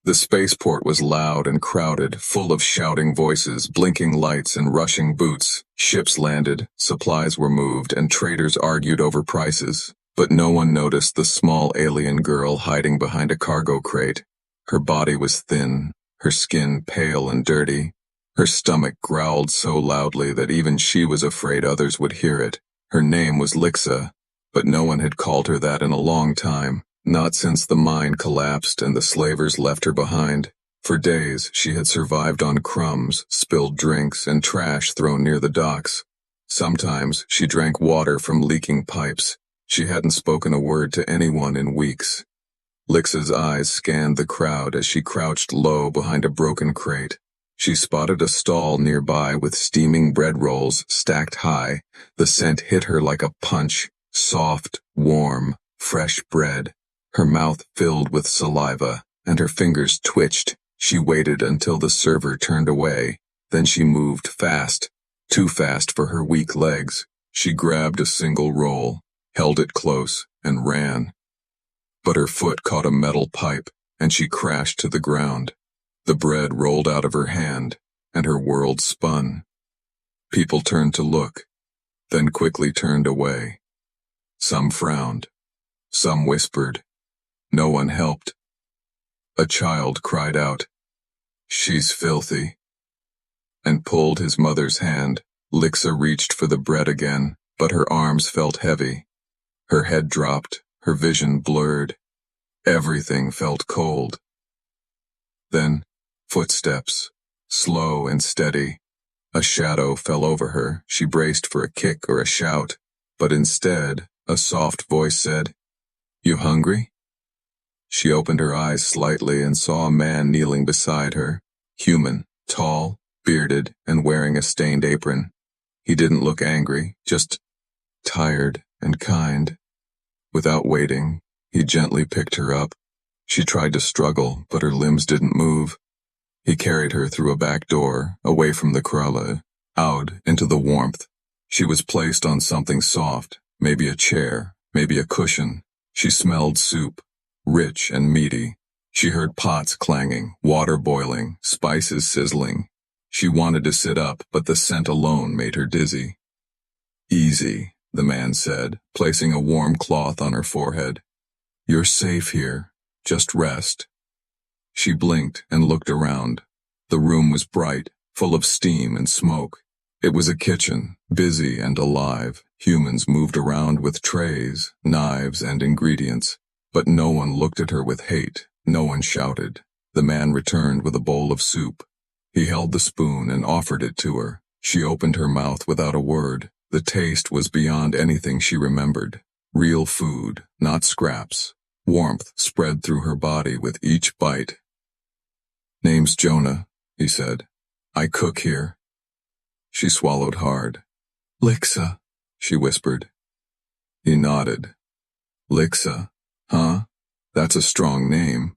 The spaceport was loud and crowded, full of shouting voices, blinking lights, and rushing boots. Ships landed, supplies were moved, and traders argued over prices. But no one noticed the small alien girl hiding behind a cargo crate. Her body was thin, her skin pale and dirty. Her stomach growled so loudly that even she was afraid others would hear it. Her name was Lixa, but no one had called her that in a long time. Not since the mine collapsed and the slavers left her behind. For days, she had survived on crumbs, spilled drinks, and trash thrown near the docks. Sometimes, she drank water from leaking pipes. She hadn't spoken a word to anyone in weeks. Lixa's eyes scanned the crowd as she crouched low behind a broken crate. She spotted a stall nearby with steaming bread rolls stacked high. The scent hit her like a punch. Soft, warm, fresh bread. Her mouth filled with saliva, and her fingers twitched. She waited until the server turned away. Then she moved fast, too fast for her weak legs. She grabbed a single roll, held it close, and ran. But her foot caught a metal pipe, and she crashed to the ground. The bread rolled out of her hand, and her world spun. People turned to look, then quickly turned away. Some frowned. Some whispered. No one helped. A child cried out, "She's filthy," and pulled his mother's hand. Lixa reached for the bread again, but her arms felt heavy. Her head dropped, her vision blurred. Everything felt cold. Then, footsteps, slow and steady. A shadow fell over her. She braced for a kick or a shout, but instead, a soft voice said, "You hungry?" She opened her eyes slightly and saw a man kneeling beside her, human, tall, bearded, and wearing a stained apron. He didn't look angry, just tired and kind. Without waiting, he gently picked her up. She tried to struggle, but her limbs didn't move. He carried her through a back door, away from the krala, out into the warmth. She was placed on something soft, maybe a chair, maybe a cushion. She smelled soup. Rich and meaty. She heard pots clanging, water boiling, spices sizzling. She wanted to sit up, but the scent alone made her dizzy. "Easy," the man said, placing a warm cloth on her forehead. "You're safe here. Just rest." She blinked and looked around. The room was bright, full of steam and smoke. It was a kitchen, busy and alive. Humans moved around with trays, knives, and ingredients. But no one looked at her with hate. No one shouted. The man returned with a bowl of soup. He held the spoon and offered it to her. She opened her mouth without a word. The taste was beyond anything she remembered. Real food, not scraps. Warmth spread through her body with each bite. "Name's Jonah," he said. "I cook here." She swallowed hard. "Lixa," she whispered. He nodded. "Lixa. Huh? That's a strong name."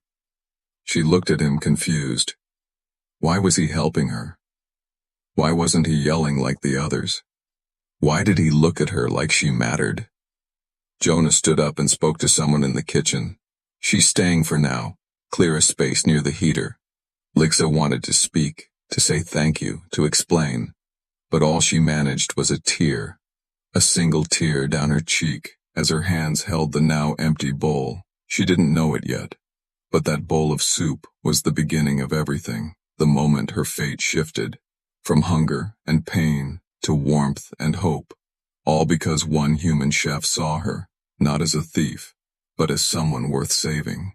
She looked at him confused. Why was he helping her? Why wasn't he yelling like the others? Why did he look at her like she mattered? Jonah stood up and spoke to someone in the kitchen. "She's staying for now. Clear a space near the heater." Lixa wanted to speak, to say thank you, to explain. But all she managed was a tear. A single tear down her cheek. As her hands held the now empty bowl. She didn't know it yet, but that bowl of soup was the beginning of everything, the moment her fate shifted, from hunger and pain to warmth and hope, all because one human chef saw her, not as a thief, but as someone worth saving.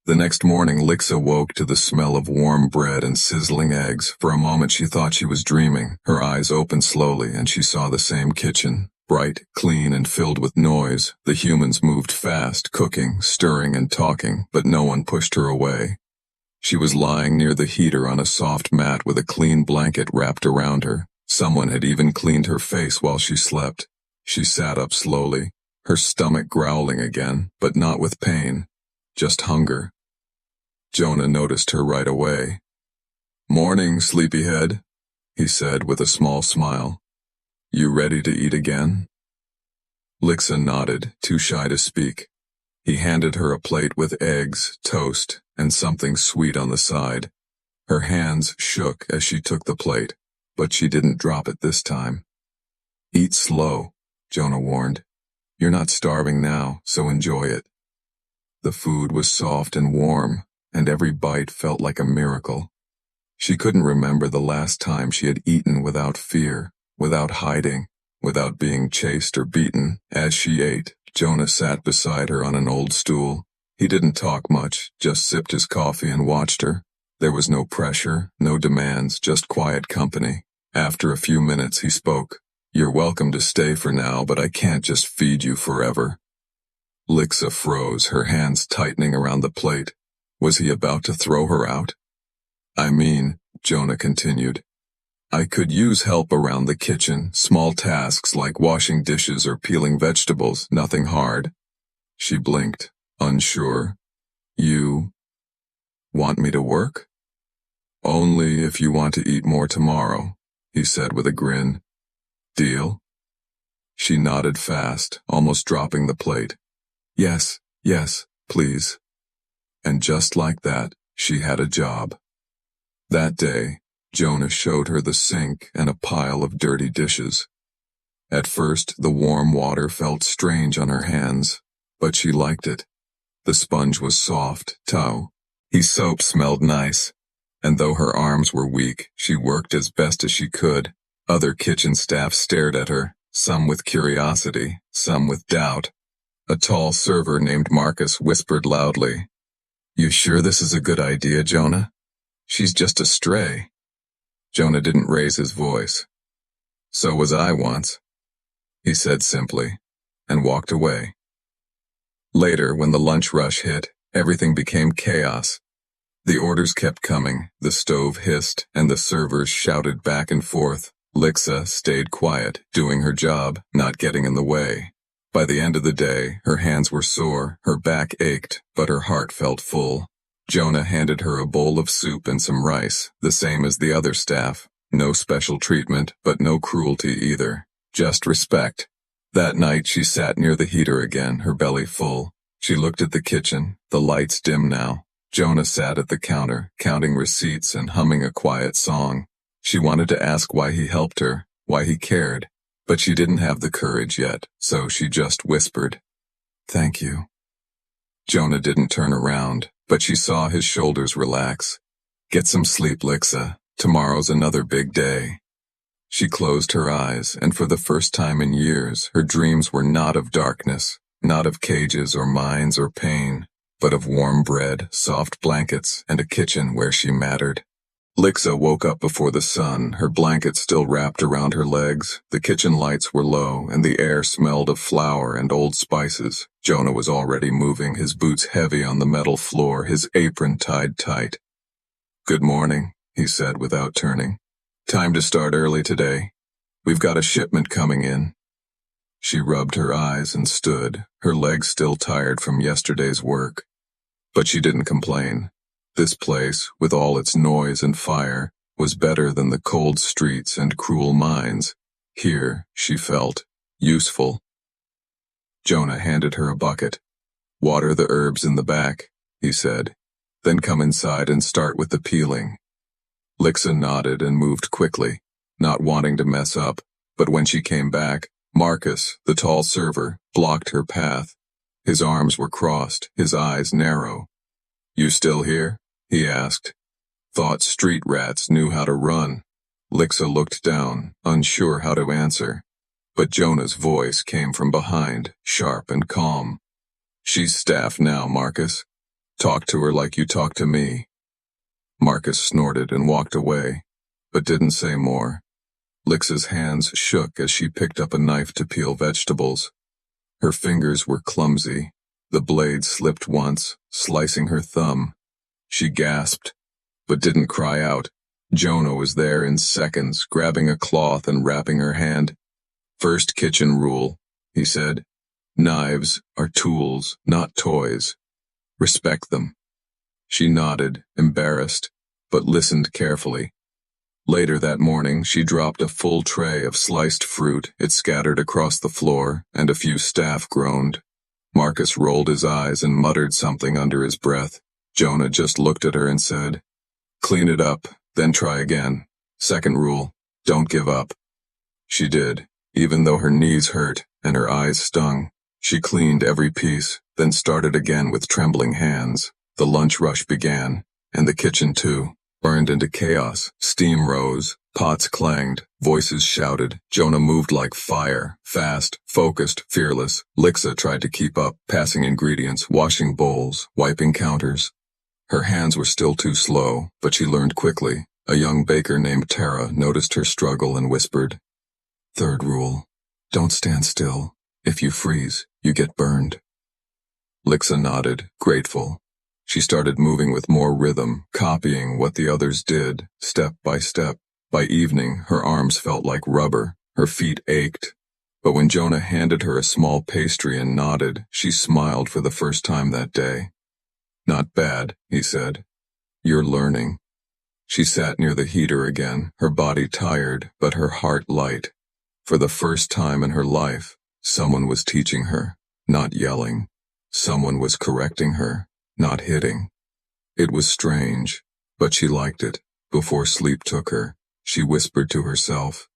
The next morning, Lixa woke to the smell of warm bread and sizzling eggs. For a moment she thought she was dreaming. Her eyes opened slowly and she saw the same kitchen. Bright, clean, and filled with noise, the humans moved fast, cooking, stirring, and talking, but no one pushed her away. She was lying near the heater on a soft mat with a clean blanket wrapped around her. Someone had even cleaned her face while she slept. She sat up slowly, her stomach growling again, but not with pain, just hunger. Jonah noticed her right away. "Morning, sleepyhead," he said with a small smile. "You ready to eat again?" Lixa nodded, too shy to speak. He handed her a plate with eggs, toast, and something sweet on the side. Her hands shook as she took the plate, but she didn't drop it this time. Eat slow, Jonah warned. You're not starving now, so enjoy it. The food was soft and warm, and every bite felt like a miracle. She couldn't remember the last time she had eaten without fear, without hiding, without being chased or beaten. As she ate, Jonah sat beside her on an old stool. He didn't talk much, just sipped his coffee and watched her. There was no pressure, no demands, just quiet company. After a few minutes he spoke. You're welcome to stay for now, but I can't just feed you forever. Lixa froze, her hands tightening around the plate. Was he about to throw her out? I mean, Jonah continued, I could use help around the kitchen, small tasks like washing dishes or peeling vegetables, nothing hard. She blinked, unsure. You want me to work? Only if you want to eat more tomorrow, he said with a grin. Deal? She nodded fast, almost dropping the plate. Yes, please. And just like that, she had a job. That day, Jonah showed her the sink and a pile of dirty dishes. At first, the warm water felt strange on her hands, but she liked it. The sponge was soft, tow. His soap smelled nice. And though her arms were weak, she worked as best as she could. Other kitchen staff stared at her, some with curiosity, some with doubt. A tall server named Marcus whispered loudly, You sure this is a good idea, Jonah? She's just a stray. Jonah didn't raise his voice. So was I once, he said simply, and walked away. Later, when the lunch rush hit, everything became chaos. The orders kept coming, the stove hissed, and the servers shouted back and forth. Lixa stayed quiet, doing her job, not getting in the way. By the end of the day, her hands were sore, her back ached, but her heart felt full. Jonah handed her a bowl of soup and some rice, the same as the other staff. No special treatment, but no cruelty either. Just respect. That night she sat near the heater again, her belly full. She looked at the kitchen, the lights dim now. Jonah sat at the counter, counting receipts and humming a quiet song. She wanted to ask why he helped her, why he cared, but she didn't have the courage yet, so she just whispered, Thank you. Jonah didn't turn around, but she saw his shoulders relax. Get some sleep, Lixa. Tomorrow's another big day. She closed her eyes, and for the first time in years, her dreams were not of darkness, not of cages or mines or pain, but of warm bread, soft blankets, and a kitchen where she mattered. Lixa woke up before the sun, her blanket still wrapped around her legs. The kitchen lights were low, and the air smelled of flour and old spices. Jonah was already moving, his boots heavy on the metal floor, his apron tied tight. Good morning, he said without turning. Time to start early today. We've got a shipment coming in. She rubbed her eyes and stood, her legs still tired from yesterday's work. But she didn't complain. This place, with all its noise and fire, was better than the cold streets and cruel mines. Here, she felt, useful. Jonah handed her a bucket. Water the herbs in the back, he said. Then come inside and start with the peeling. Lixa nodded and moved quickly, not wanting to mess up, but when she came back, Marcus, the tall server, blocked her path. His arms were crossed, his eyes narrow. You still here? He asked. Thought street rats knew how to run. Lixa looked down, unsure how to answer. But Jonah's voice came from behind, sharp and calm. She's staff now, Marcus. Talk to her like you talk to me. Marcus snorted and walked away, but didn't say more. Lixa's hands shook as she picked up a knife to peel vegetables. Her fingers were clumsy. The blade slipped once, slicing her thumb. She gasped, but didn't cry out. Jonah was there in seconds, grabbing a cloth and wrapping her hand. First kitchen rule, he said. Knives are tools, not toys. Respect them. She nodded, embarrassed, but listened carefully. Later that morning, she dropped a full tray of sliced fruit. It scattered across the floor, and a few staff groaned. Marcus rolled his eyes and muttered something under his breath. Jonah just looked at her and said, "Clean it up, then try again. Second rule, don't give up." She did, even though her knees hurt and her eyes stung. She cleaned every piece, then started again with trembling hands. The lunch rush began, and the kitchen too, burned into chaos. Steam rose, pots clanged, voices shouted. Jonah moved like fire, fast, focused, fearless. Lixa tried to keep up, passing ingredients, washing bowls, wiping counters. Her hands were still too slow, but she learned quickly. A young baker named Tara noticed her struggle and whispered, "Third rule, don't stand still. If you freeze, you get burned." Lixa nodded, grateful. She started moving with more rhythm, copying what the others did, step by step. By evening, her arms felt like rubber, her feet ached. But when Jonah handed her a small pastry and nodded, she smiled for the first time that day. "Not bad," he said. "You're learning." She sat near the heater again, her body tired, but her heart light. For the first time in her life, someone was teaching her, not yelling. Someone was correcting her, not hitting. It was strange, but she liked it. Before sleep took her, she whispered to herself,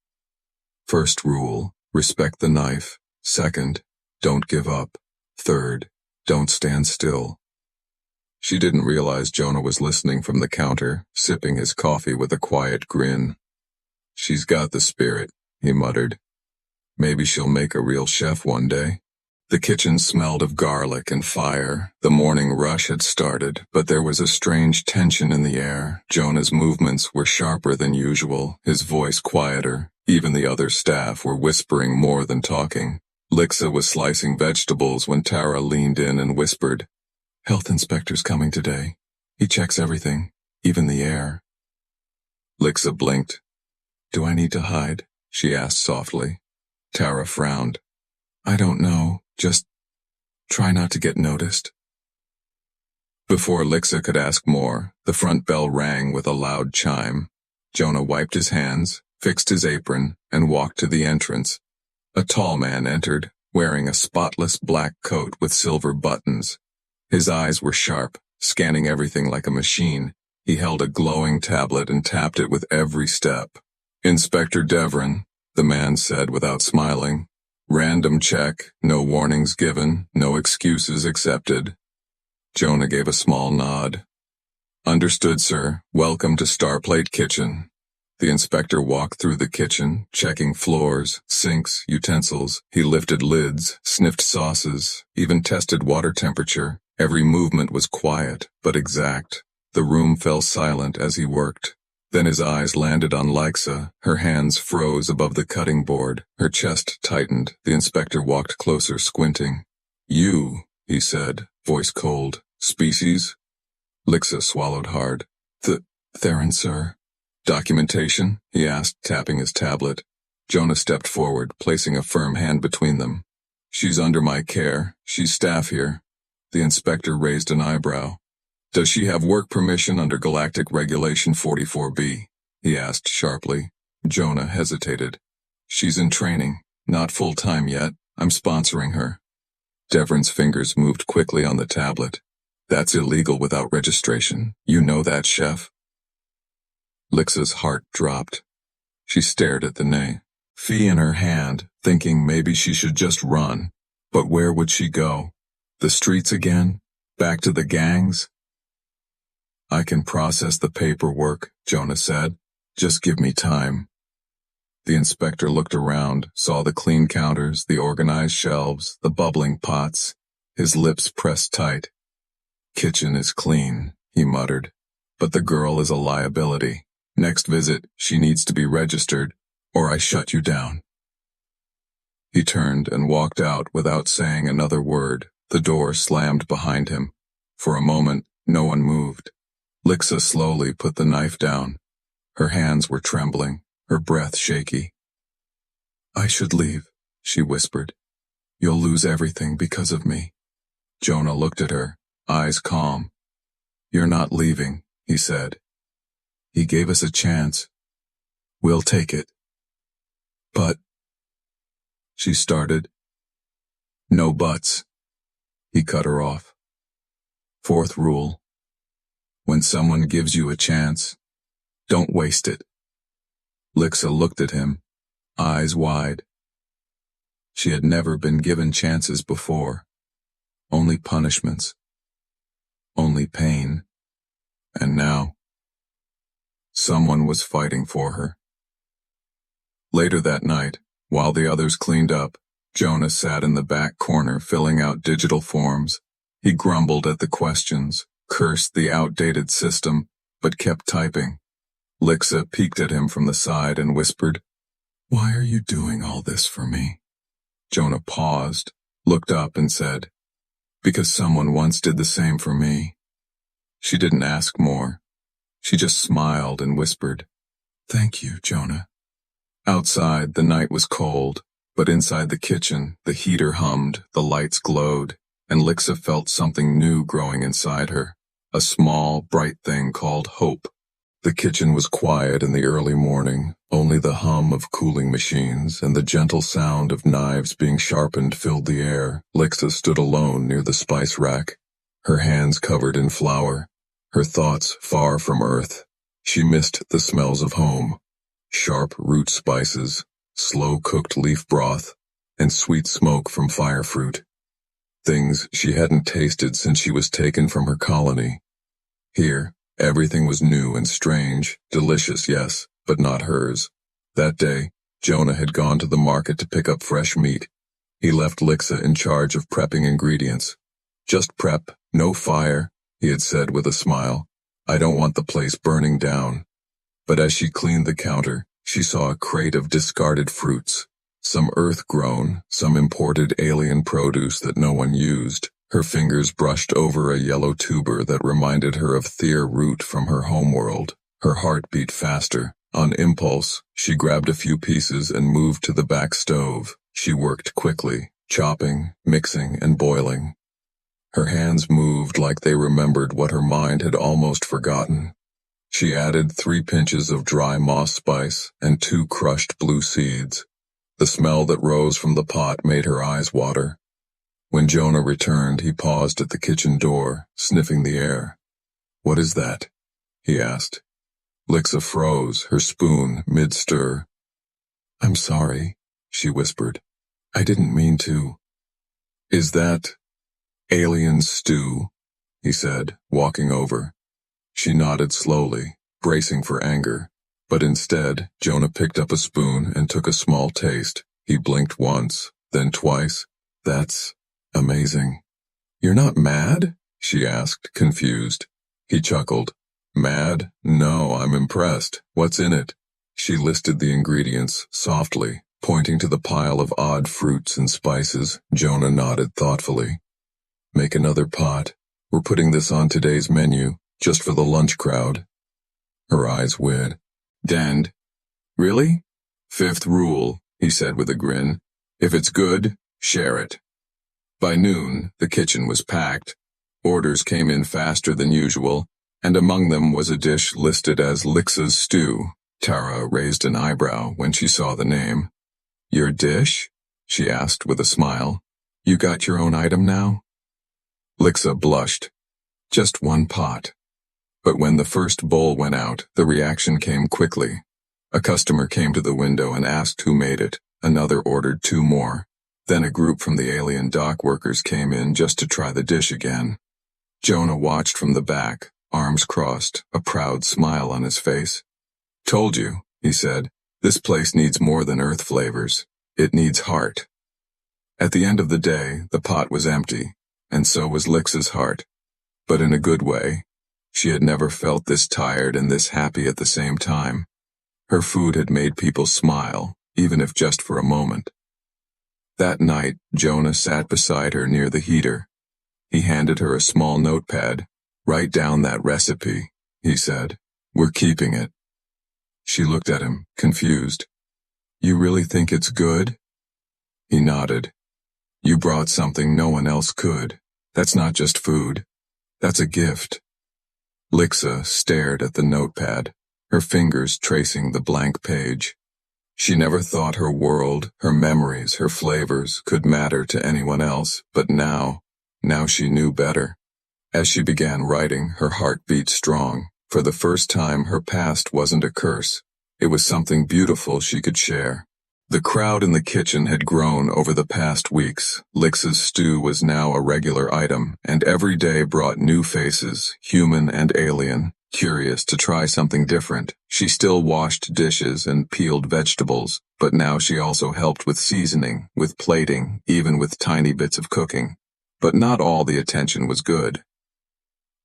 "First rule, respect the knife. Second, don't give up. Third, don't stand still." She didn't realize Jonah was listening from the counter, sipping his coffee with a quiet grin. "She's got the spirit," he muttered. "Maybe she'll make a real chef one day." The kitchen smelled of garlic and fire. The morning rush had started, but there was a strange tension in the air. Jonah's movements were sharper than usual, his voice quieter. Even the other staff were whispering more than talking. Lixa was slicing vegetables when Tara leaned in and whispered, "Health inspector's coming today. He checks everything, even the air." Lixa blinked. "Do I need to hide?" she asked softly. Tara frowned. "I don't know. Just try not to get noticed." Before Lixa could ask more, the front bell rang with a loud chime. Jonah wiped his hands, fixed his apron, and walked to the entrance. A tall man entered, wearing a spotless black coat with silver buttons. His eyes were sharp, scanning everything like a machine. He held a glowing tablet and tapped it with every step. "Inspector Devrin," the man said without smiling. "Random check, no warnings given, no excuses accepted." Jonah gave a small nod. "Understood, sir. Welcome to Starplate Kitchen." The inspector walked through the kitchen, checking floors, sinks, utensils. He lifted lids, sniffed sauces, even tested water temperature. Every movement was quiet, but exact. The room fell silent as he worked. Then his eyes landed on Lixa. Her hands froze above the cutting board. Her chest tightened. The inspector walked closer, squinting. "You," he said, voice cold. "Species?" Lixa swallowed hard. Theron, sir." "Documentation?" he asked, tapping his tablet. Jonah stepped forward, placing a firm hand between them. "She's under my care. She's staff here." The inspector raised an eyebrow. "Does she have work permission under Galactic Regulation 44B? He asked sharply. Jonah hesitated. "She's in training. Not full-time yet. I'm sponsoring her." Devrin's fingers moved quickly on the tablet. "That's illegal without registration. You know that, chef?" Lixa's heart dropped. She stared at the fee in her hand, thinking maybe she should just run. But where would she go? The streets again? Back to the gangs? "I can process the paperwork," Jonah said. "Just give me time." The inspector looked around, saw the clean counters, the organized shelves, the bubbling pots. His lips pressed tight. "Kitchen is clean," he muttered. "But the girl is a liability. Next visit, she needs to be registered, or I shut you down." He turned and walked out without saying another word. The door slammed behind him. For a moment, no one moved. Lixa slowly put the knife down. Her hands were trembling, her breath shaky. "I should leave," she whispered. "You'll lose everything because of me." Jonah looked at her, eyes calm. "You're not leaving," he said. "He gave us a chance. We'll take it." "But—" she started. "No buts." He cut her off. "Fourth rule, When someone gives you a chance, don't waste it. Lixa looked at him, eyes wide. She had never been given chances before. Only punishments. Only pain. And now, someone was fighting for her. Later that night, while the others cleaned up, Jonah sat in the back corner filling out digital forms. He grumbled at the questions, cursed the outdated system, but kept typing. Lixa peeked at him from the side and whispered, "Why are you doing all this for me?" Jonah paused, looked up and said, "Because someone once did the same for me." She didn't ask more. She just smiled and whispered, "Thank you, Jonah." Outside, the night was cold, but inside the kitchen, the heater hummed, the lights glowed, and Lixa felt something new growing inside her, a small, bright thing called hope. The kitchen was quiet in the early morning. Only the hum of cooling machines and the gentle sound of knives being sharpened filled the air. Lixa stood alone near the spice rack, her hands covered in flour, her thoughts far from earth. She missed the smells of home. Sharp root spices, slow-cooked leaf broth, and sweet smoke from fire fruit. Things she hadn't tasted since she was taken from her colony. Here, everything was new and strange, delicious, yes, but not hers. That day, Jonah had gone to the market to pick up fresh meat. He left Lixa in charge of prepping ingredients. "Just prep, no fire," he had said with a smile. "I don't want the place burning down." But as she cleaned the counter, she saw a crate of discarded fruits, some earth-grown, some imported alien produce that no one used. Her fingers brushed over a yellow tuber that reminded her of Thea root from her homeworld. Her heart beat faster. On impulse, she grabbed a few pieces and moved to the back stove. She worked quickly, chopping, mixing, and boiling. Her hands moved like they remembered what her mind had almost forgotten. She added 3 pinches of dry moss spice and 2 crushed blue seeds. The smell that rose from the pot made her eyes water. When Jonah returned, he paused at the kitchen door, sniffing the air. "What is that?" he asked. Lixa froze, her spoon mid-stir. "I'm sorry," she whispered. "I didn't mean to." "Is that alien stew?" he said, walking over. She nodded slowly, bracing for anger, but instead, Jonah picked up a spoon and took a small taste. He blinked once, then twice. "That's amazing." "You're not mad?" she asked, confused. He chuckled. "Mad? No, I'm impressed. What's in it?" She listed the ingredients, softly, pointing to the pile of odd fruits and spices. Jonah nodded thoughtfully. "Make another pot. We're putting this on today's menu, just for the lunch crowd." Her eyes wid. "Dand. Really?" "5th rule," he said with a grin. "If it's good, share it." By noon, the kitchen was packed. Orders came in faster than usual, and among them was a dish listed as Lixa's stew. Tara raised an eyebrow when she saw the name. "Your dish?" she asked with a smile. "You got your own item now?" Lixa blushed. "Just 1 pot." But when the first bowl went out, the reaction came quickly. A customer came to the window and asked who made it. Another ordered 2 more. Then a group from the alien dock workers came in just to try the dish again. Jonah watched from the back, arms crossed, a proud smile on his face. "Told you," he said, "this place needs more than earth flavors. It needs heart." At the end of the day, the pot was empty, and so was Lixa's heart. But in a good way. She had never felt this tired and this happy at the same time. Her food had made people smile, even if just for a moment. That night, Jonah sat beside her near the heater. He handed her a small notepad. "Write down that recipe," he said. "We're keeping it." She looked at him, confused. "You really think it's good?" He nodded. "You brought something no one else could. That's not just food. That's a gift." Lixa stared at the notepad, her fingers tracing the blank page. She never thought her world, her memories, her flavors could matter to anyone else, but now she knew better. As she began writing, her heart beat strong. For the first time, her past wasn't a curse. It was something beautiful she could share. The crowd in the kitchen had grown over the past weeks. Lixa's stew was now a regular item, and every day brought new faces, human and alien, curious to try something different. She still washed dishes and peeled vegetables, but now she also helped with seasoning, with plating, even with tiny bits of cooking. But not all the attention was good.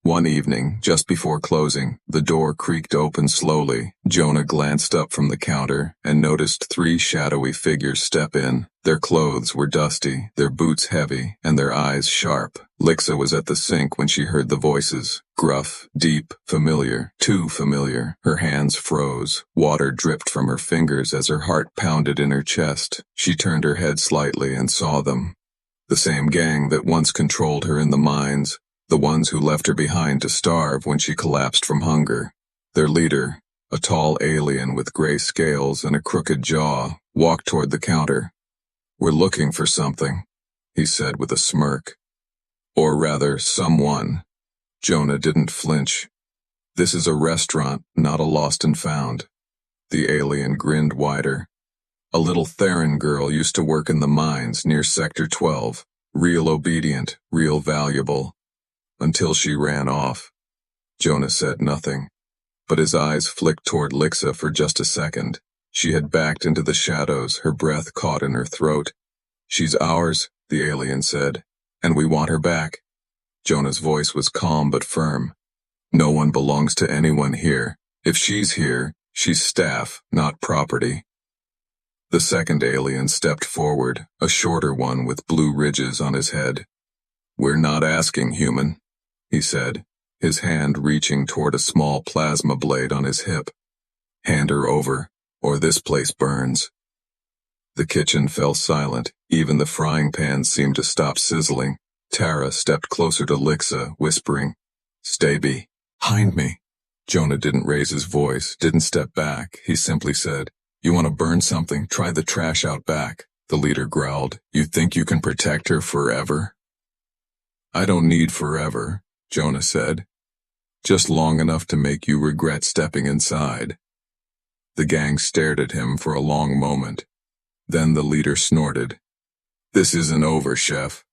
One evening, just before closing, the door creaked open slowly. Jonah glanced up from the counter and noticed 3 shadowy figures step in. Their clothes were dusty, their boots heavy, and their eyes sharp. Lixa was at the sink when she heard the voices. Gruff, deep, familiar, too familiar. Her hands froze. Water dripped from her fingers as her heart pounded in her chest. She turned her head slightly and saw them. The same gang that once controlled her in the mines. The ones who left her behind to starve when she collapsed from hunger. Their leader, a tall alien with gray scales and a crooked jaw, walked toward the counter. "We're looking for something," he said with a smirk. "Or rather, someone." Jonah didn't flinch. "This is a restaurant, not a lost and found." The alien grinned wider. "A little Theron girl used to work in the mines near Sector 12. Real obedient, real valuable. Until she ran off." Jonah said nothing, but his eyes flicked toward Lixa for just a second. She had backed into the shadows, her breath caught in her throat. "She's ours," the alien said, "and we want her back." Jonah's voice was calm but firm. "No one belongs to anyone here. If she's here, she's staff, not property." The second alien stepped forward, a shorter one with blue ridges on his head. "We're not asking, human," he said, his hand reaching toward a small plasma blade on his hip. "Hand her over, or this place burns." The kitchen fell silent. Even the frying pans seemed to stop sizzling. Tara stepped closer to Lixa, whispering, "Stay behind me." Jonah didn't raise his voice, didn't step back. He simply said, "You want to burn something? Try the trash out back." The leader growled, "You think you can protect her forever?" "I don't need forever," Jonah said. "Just long enough to make you regret stepping inside." The gang stared at him for a long moment. Then the leader snorted, "This isn't over, Chef."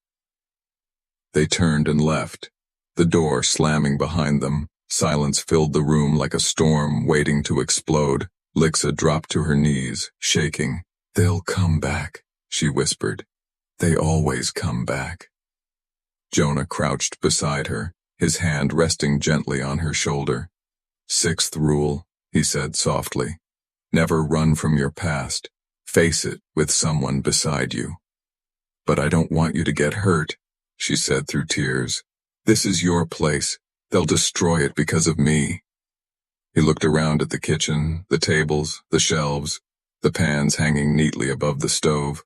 They turned and left, the door slamming behind them. Silence filled the room like a storm waiting to explode. Lixa dropped to her knees, shaking. "They'll come back," she whispered. "They always come back." Jonah crouched beside her, his hand resting gently on her shoulder. "Sixth rule," he said softly. "Never run from your past. Face it with someone beside you." "But I don't want you to get hurt," she said through tears. "This is your place. They'll destroy it because of me." He looked around at the kitchen, the tables, the shelves, the pans hanging neatly above the stove.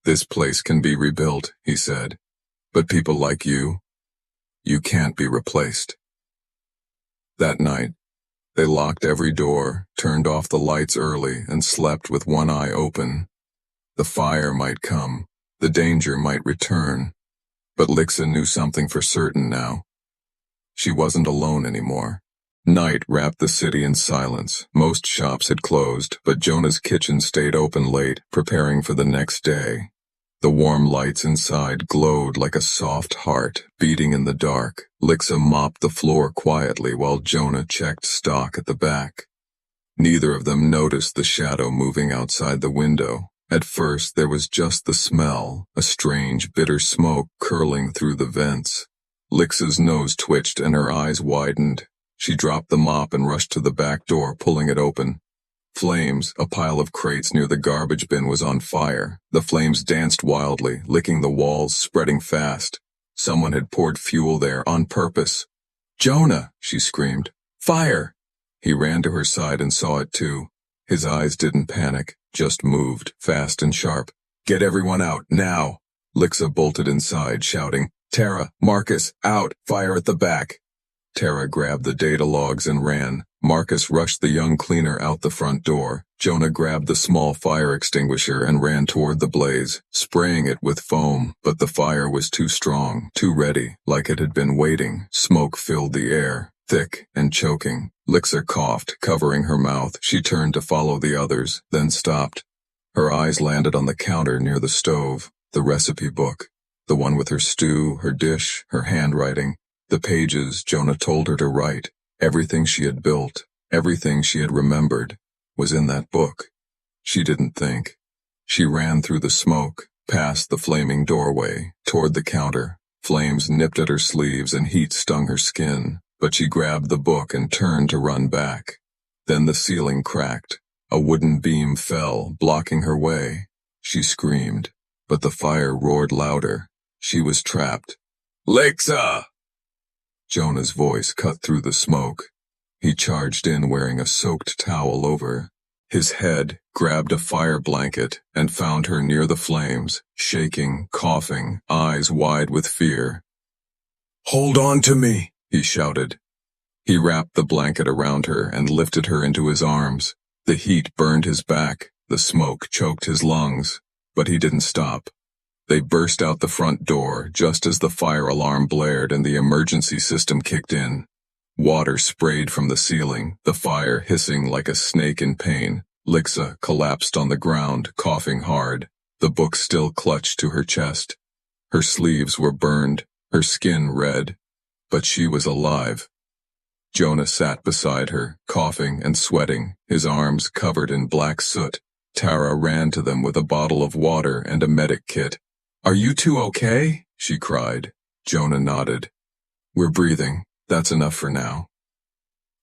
"This place can be rebuilt," he said. "But people like you can't be replaced." That night, they locked every door, turned off the lights early, and slept with one eye open. The fire might come, the danger might return, but Lixa knew something for certain now. She wasn't alone anymore. Night wrapped the city in silence. Most shops had closed, but Jonah's kitchen stayed open late, preparing for the next day. The warm lights inside glowed like a soft heart, beating in the dark. Lixa mopped the floor quietly while Jonah checked stock at the back. Neither of them noticed the shadow moving outside the window. At first there was just the smell, a strange bitter smoke curling through the vents. Lixa's nose twitched and her eyes widened. She dropped the mop and rushed to the back door, pulling it open. Flames, a pile of crates near the garbage bin was on fire. The flames danced wildly, licking the walls, spreading fast. Someone had poured fuel there on purpose. "Jonah!" she screamed. "Fire!" He ran to her side and saw it too. His eyes didn't panic, just moved, fast and sharp. "Get everyone out, now!" Lixa bolted inside, shouting, "Tara, Marcus, out! Fire at the back!" Tara grabbed the data logs and ran. Marcus rushed the young cleaner out the front door. Jonah grabbed the small fire extinguisher and ran toward the blaze, spraying it with foam, but the fire was too strong, too ready, like it had been waiting. Smoke filled the air, thick and choking. Lixa coughed, covering her mouth. She turned to follow the others, then stopped. Her eyes landed on the counter near the stove, the recipe book, the one with her stew, her dish, her handwriting, the pages Jonah told her to write. Everything she had built, everything she had remembered, was in that book. She didn't think. She ran through the smoke, past the flaming doorway, toward the counter. Flames nipped at her sleeves and heat stung her skin, but she grabbed the book and turned to run back. Then the ceiling cracked. A wooden beam fell, blocking her way. She screamed, but the fire roared louder. She was trapped. "Lixa!" Jonah's voice cut through the smoke. He charged in wearing a soaked towel over his head, grabbed a fire blanket, and found her near the flames, shaking, coughing, eyes wide with fear. "Hold on to me," he shouted. He wrapped the blanket around her and lifted her into his arms. The heat burned his back, the smoke choked his lungs, but he didn't stop. They burst out the front door just as the fire alarm blared and the emergency system kicked in. Water sprayed from the ceiling, the fire hissing like a snake in pain. Lixa collapsed on the ground, coughing hard, the book still clutched to her chest. Her sleeves were burned, her skin red, but she was alive. Jonah sat beside her, coughing and sweating, his arms covered in black soot. Tara ran to them with a bottle of water and a medic kit. "Are you two okay?" she cried. Jonah nodded. "We're breathing. That's enough for now."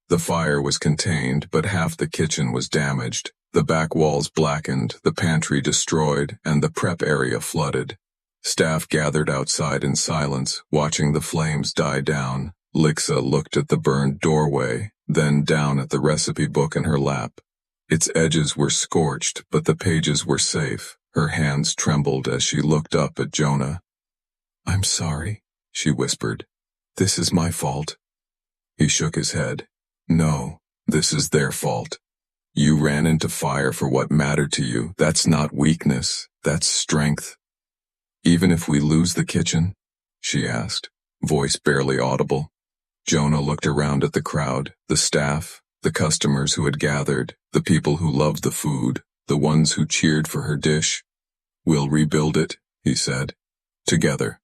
The fire was contained, but half the kitchen was damaged. The back walls blackened, the pantry destroyed, and the prep area flooded. Staff gathered outside in silence, watching the flames die down. Lixa looked at the burned doorway, then down at the recipe book in her lap. Its edges were scorched, but the pages were safe. Her hands trembled as she looked up at Jonah. "I'm sorry," she whispered. "This is my fault." He shook his head. "No, this is their fault. You ran into fire for what mattered to you. That's not weakness, that's strength." "Even if we lose the kitchen?" she asked, voice barely audible. Jonah looked around at the crowd, the staff, the customers who had gathered, the people who loved the food, the ones who cheered for her dish. "We'll rebuild it," he said. "Together."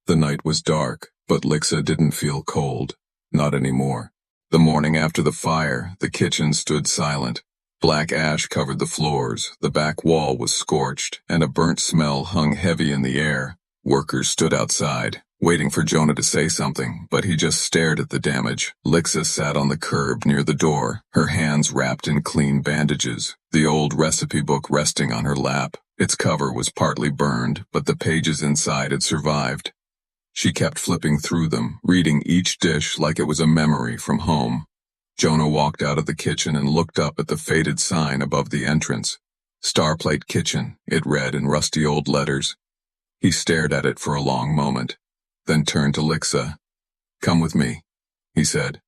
The night was dark, but Lixa didn't feel cold. Not anymore. The morning after the fire, the kitchen stood silent. Black ash covered the floors, the back wall was scorched, and a burnt smell hung heavy in the air. Workers stood outside, waiting for Jonah to say something, but he just stared at the damage. Lixa sat on the curb near the door, her hands wrapped in clean bandages, the old recipe book resting on her lap. Its cover was partly burned, but the pages inside had survived. She kept flipping through them, reading each dish like it was a memory from home. Jonah walked out of the kitchen and looked up at the faded sign above the entrance. "Starplate Kitchen," it read in rusty old letters. He stared at it for a long moment, then turned to Lixa. "Come with me," he said.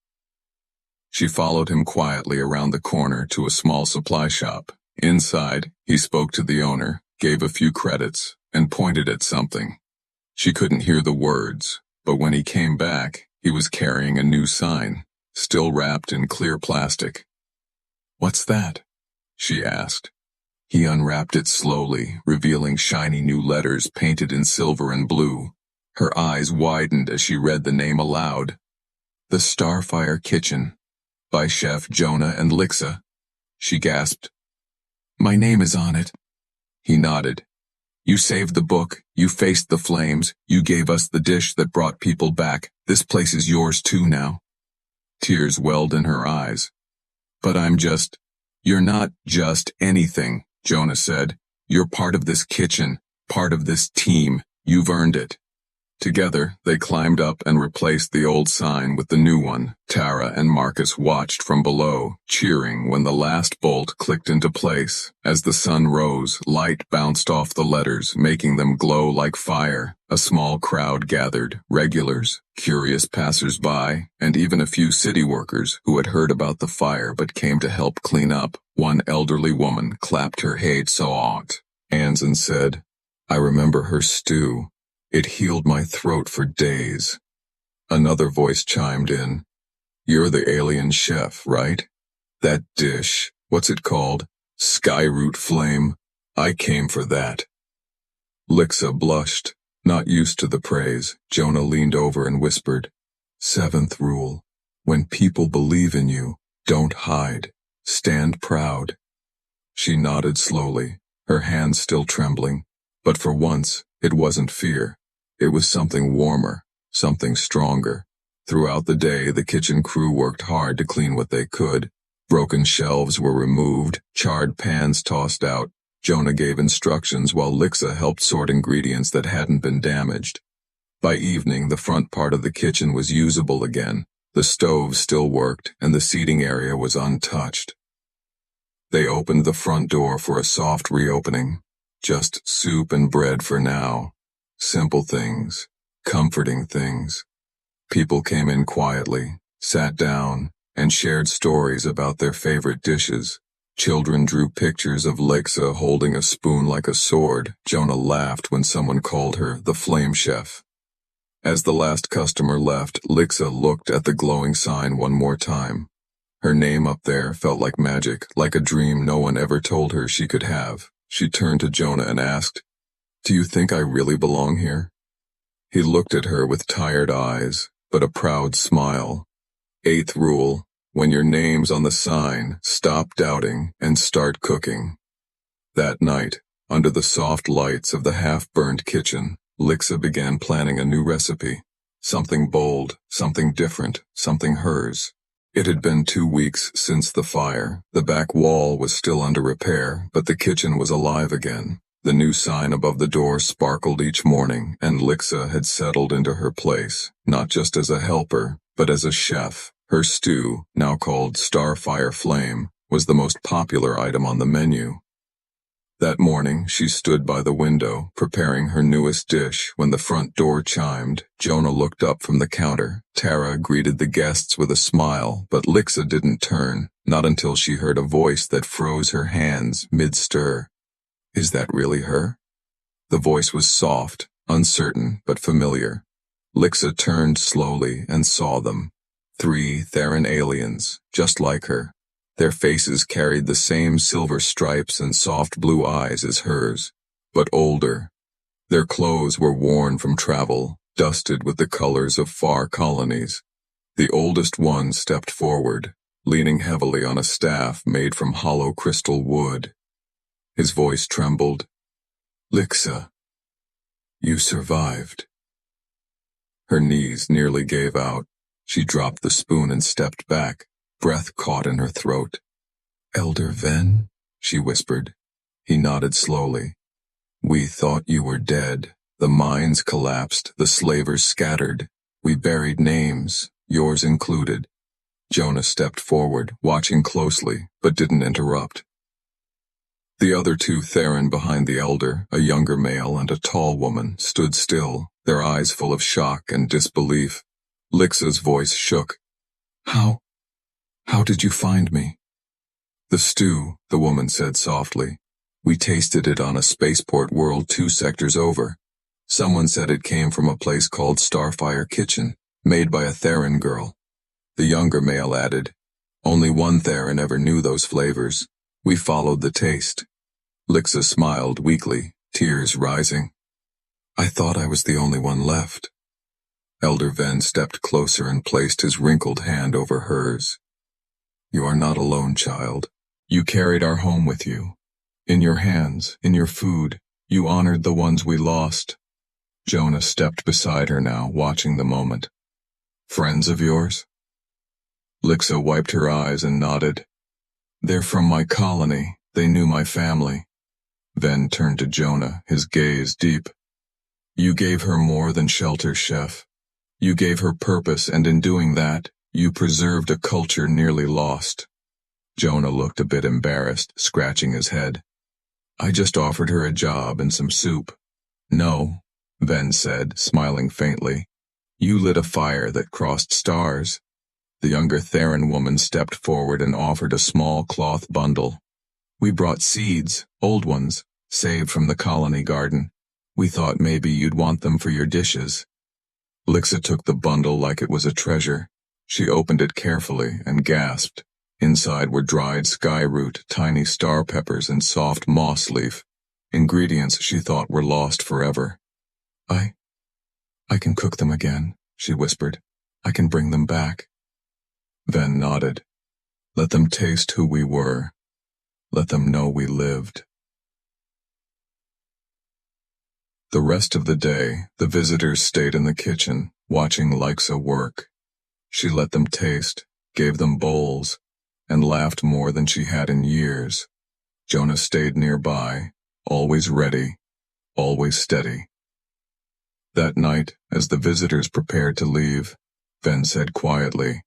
She followed him quietly around the corner to a small supply shop. Inside, he spoke to the owner, gave a few credits, and pointed at something. She couldn't hear the words, but when he came back, he was carrying a new sign, still wrapped in clear plastic. "What's that?" she asked. He unwrapped it slowly, revealing shiny new letters painted in silver and blue. Her eyes widened as she read the name aloud. "The Starfire Kitchen, by Chef Jonah and Lixa." She gasped. "My name is on it." He nodded. "You saved the book, you faced the flames, you gave us the dish that brought people back. This place is yours too now." Tears welled in her eyes. "But you're not just anything," Jonah said. "You're part of this kitchen, part of this team. You've earned it." Together, they climbed up and replaced the old sign with the new one. Tara and Marcus watched from below, cheering when the last bolt clicked into place. As the sun rose, light bounced off the letters, making them glow like fire. A small crowd gathered, regulars, curious passers-by, and even a few city workers who had heard about the fire but came to help clean up. One elderly woman clapped her hands and said, "I remember her stew. It healed my throat for days." Another voice chimed in. "You're the alien chef, right? That dish, what's it called? Skyroot flame? I came for that." Lixa blushed, not used to the praise. Jonah leaned over and whispered, "Seventh rule. When people believe in you, don't hide. Stand proud." She nodded slowly, her hands still trembling, but for once, it wasn't fear. It was something warmer, something stronger. Throughout the day, the kitchen crew worked hard to clean what they could. Broken shelves were removed, charred pans tossed out. Jonah gave instructions while Lixa helped sort ingredients that hadn't been damaged. By evening, the front part of the kitchen was usable again. The stove still worked, and the seating area was untouched. They opened the front door for a soft reopening. Just soup and bread for now. Simple things, comforting things. People came in quietly, sat down, and shared stories about their favorite dishes. Children drew pictures of Lixa holding a spoon like a sword. Jonah laughed when someone called her the Flame Chef. As the last customer left, Lixa looked at the glowing sign one more time. Her name up there felt like magic, like a dream no one ever told her she could have. She turned to Jonah and asked, "Do you think I really belong here?" He looked at her with tired eyes, but a proud smile. Eighth rule, when your name's on the sign, stop doubting and start cooking. That night, under the soft lights of the half-burned kitchen, Lixa began planning a new recipe. Something bold, something different, something hers. It had been 2 weeks since the fire. The back wall was still under repair, but the kitchen was alive again. The new sign above the door sparkled each morning, and Lixa had settled into her place, not just as a helper, but as a chef. Her stew, now called Starfire Flame, was the most popular item on the menu. That morning, she stood by the window, preparing her newest dish. When the front door chimed, Jonah looked up from the counter. Tara greeted the guests with a smile, but Lixa didn't turn, not until she heard a voice that froze her hands mid-stir. Is that really her? The voice was soft, uncertain, but familiar. Lixa turned slowly and saw them. 3 Theran aliens, just like her. Their faces carried the same silver stripes and soft blue eyes as hers, but older. Their clothes were worn from travel, dusted with the colors of far colonies. The oldest one stepped forward, leaning heavily on a staff made from hollow crystal wood. His voice trembled. "Lixa, you survived." Her knees nearly gave out. She dropped the spoon and stepped back, breath caught in her throat. "Elder Ven," she whispered. He nodded slowly. "We thought you were dead. The mines collapsed, the slavers scattered. We buried names, yours included." Jonah stepped forward, watching closely, but didn't interrupt. The other 2 Theran behind the elder, a younger male and a tall woman, stood still, their eyes full of shock and disbelief. Lixa's voice shook. How did you find me?" "The stew," the woman said softly. "We tasted it on a spaceport world 2 sectors over. Someone said it came from a place called Starfire Kitchen, made by a Theran girl." The younger male added, "Only one Theran ever knew those flavors. We followed the taste." Lixa smiled weakly, tears rising. "I thought I was the only one left." Elder Ven stepped closer and placed his wrinkled hand over hers. "You are not alone, child. You carried our home with you. In your hands, in your food, you honored the ones we lost." Jonah stepped beside her now, watching the moment. "Friends of yours?" Lixa wiped her eyes and nodded. "They're from my colony. They knew my family." Ven turned to Jonah, his gaze deep. You gave her more than shelter, chef. You gave her purpose, and in doing that, you preserved a culture nearly lost. Jonah looked a bit embarrassed, scratching his head. I just offered her a job and some soup. No, Ben said, smiling faintly. You lit a fire that crossed stars. The younger Theron woman stepped forward and offered a small cloth bundle. We brought seeds, old ones, saved from the colony garden. We thought maybe you'd want them for your dishes. Lixa took the bundle like it was a treasure. She opened it carefully and gasped. Inside were dried sky root, tiny star peppers, and soft moss leaf. Ingredients she thought were lost forever. I can cook them again, she whispered. I can bring them back. Ben nodded. Let them taste who we were. Let them know we lived. The rest of the day, the visitors stayed in the kitchen, watching Lixa work. She let them taste, gave them bowls, and laughed more than she had in years. Jonah stayed nearby, always ready, always steady. That night, as the visitors prepared to leave, Ben said quietly,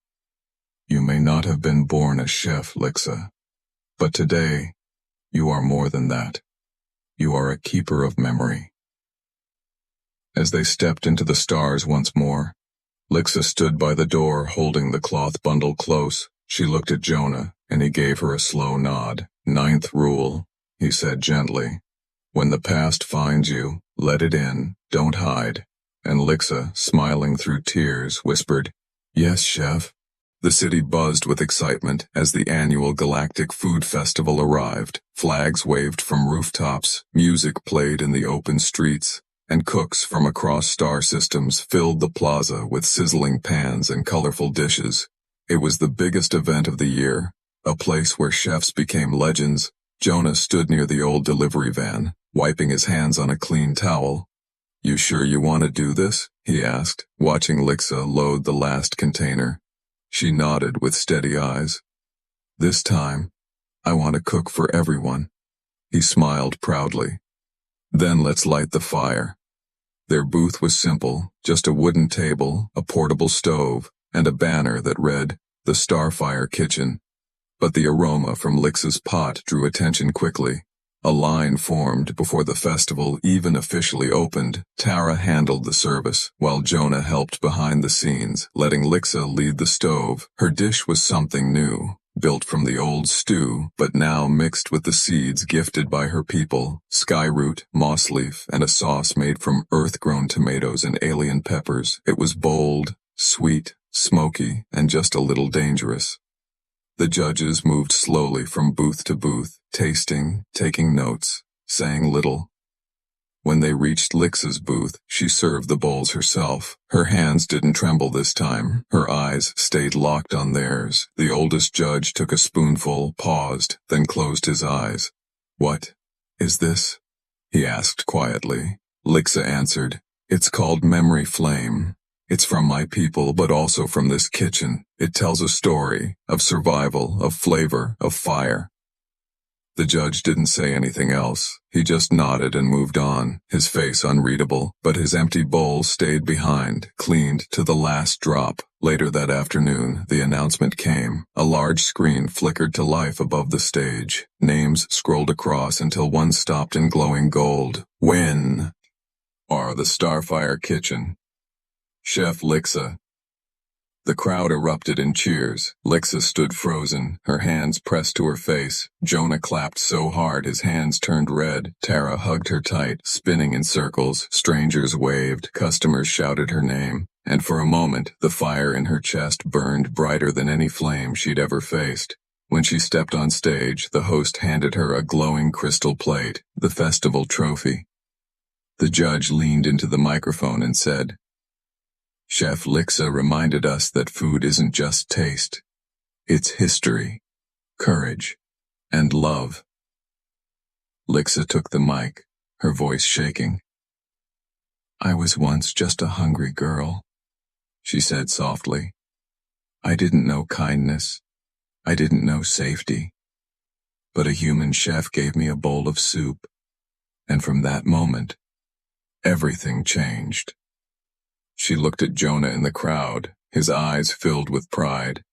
You may not have been born a chef, Lixa, but today, you are more than that. You are a keeper of memory. As they stepped into the stars once more, Lixa stood by the door holding the cloth bundle close. She looked at Jonah, and he gave her a slow nod. Ninth rule, he said gently. When the past finds you, let it in, don't hide. And Lixa, smiling through tears, whispered, Yes, chef. The city buzzed with excitement as the annual Galactic Food Festival arrived. Flags waved from rooftops, music played in the open streets, and cooks from across star systems filled the plaza with sizzling pans and colorful dishes. It was the biggest event of the year, a place where chefs became legends. Jonah stood near the old delivery van, wiping his hands on a clean towel. You sure you want to do this? He asked, watching Lixa load the last container. She nodded with steady eyes. This time, I want to cook for everyone. He smiled proudly. Then let's light the fire. Their booth was simple, just a wooden table, a portable stove, and a banner that read, The Starfire Kitchen. But the aroma from Lixa's pot drew attention quickly. A line formed before the festival even officially opened. Tara handled the service, while Jonah helped behind the scenes, letting Lixa lead the stove. Her dish was something new, built from the old stew, but now mixed with the seeds gifted by her people, skyroot, moss leaf, and a sauce made from earth-grown tomatoes and alien peppers. It was bold, sweet, smoky, and just a little dangerous. The judges moved slowly from booth to booth, tasting, taking notes, saying little. When they reached Lixa's booth, she served the bowls herself. Her hands didn't tremble this time. Her eyes stayed locked on theirs. The oldest judge took a spoonful, paused, then closed his eyes. What is this? He asked quietly. Lixa answered, It's called Memory Flame. It's from my people, but also from this kitchen. It tells a story of survival, of flavor, of fire. The judge didn't say anything else. He just nodded and moved on, his face unreadable, but his empty bowl stayed behind, cleaned to the last drop. Later that afternoon, the announcement came. A large screen flickered to life above the stage. Names scrolled across until one stopped in glowing gold. Win are the Starfire Kitchen. Chef Lixa. The crowd erupted in cheers. Lixa stood frozen, her hands pressed to her face. Jonah clapped so hard his hands turned red. Tara hugged her tight, spinning in circles. Strangers waved, customers shouted her name. And for a moment, the fire in her chest burned brighter than any flame she'd ever faced. When she stepped on stage, the host handed her a glowing crystal plate, the festival trophy. The judge leaned into the microphone and said, Chef Lixa reminded us that food isn't just taste. It's history, courage, and love. Lixa took the mic, her voice shaking. I was once just a hungry girl, she said softly. I didn't know kindness. I didn't know safety. But a human chef gave me a bowl of soup, and from that moment, everything changed. She looked at Jonah in the crowd, his eyes filled with pride.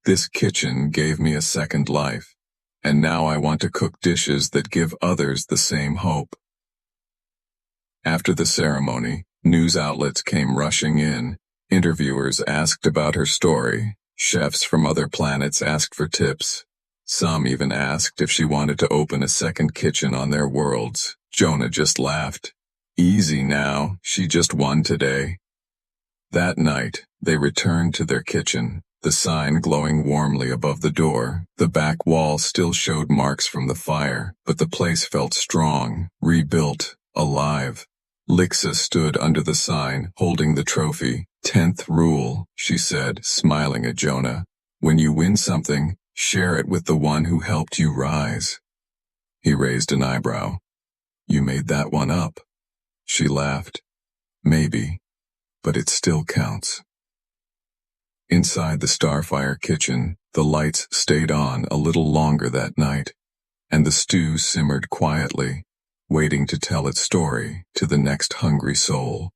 This kitchen gave me a second life, and now I want to cook dishes that give others the same hope. After the ceremony, news outlets came rushing in. Interviewers asked about her story. Chefs from other planets asked for tips. Some even asked if she wanted to open a second kitchen on their worlds. Jonah just laughed. Easy now, she just won today. That night, they returned to their kitchen, the sign glowing warmly above the door. The back wall still showed marks from the fire, but the place felt strong, rebuilt, alive. Lixa stood under the sign, holding the trophy. 10th rule, she said, smiling at Jonah. When you win something, share it with the one who helped you rise. He raised an eyebrow. You made that one up. She laughed. Maybe, but it still counts. Inside the Starfire kitchen, the lights stayed on a little longer that night, and the stew simmered quietly, waiting to tell its story to the next hungry soul.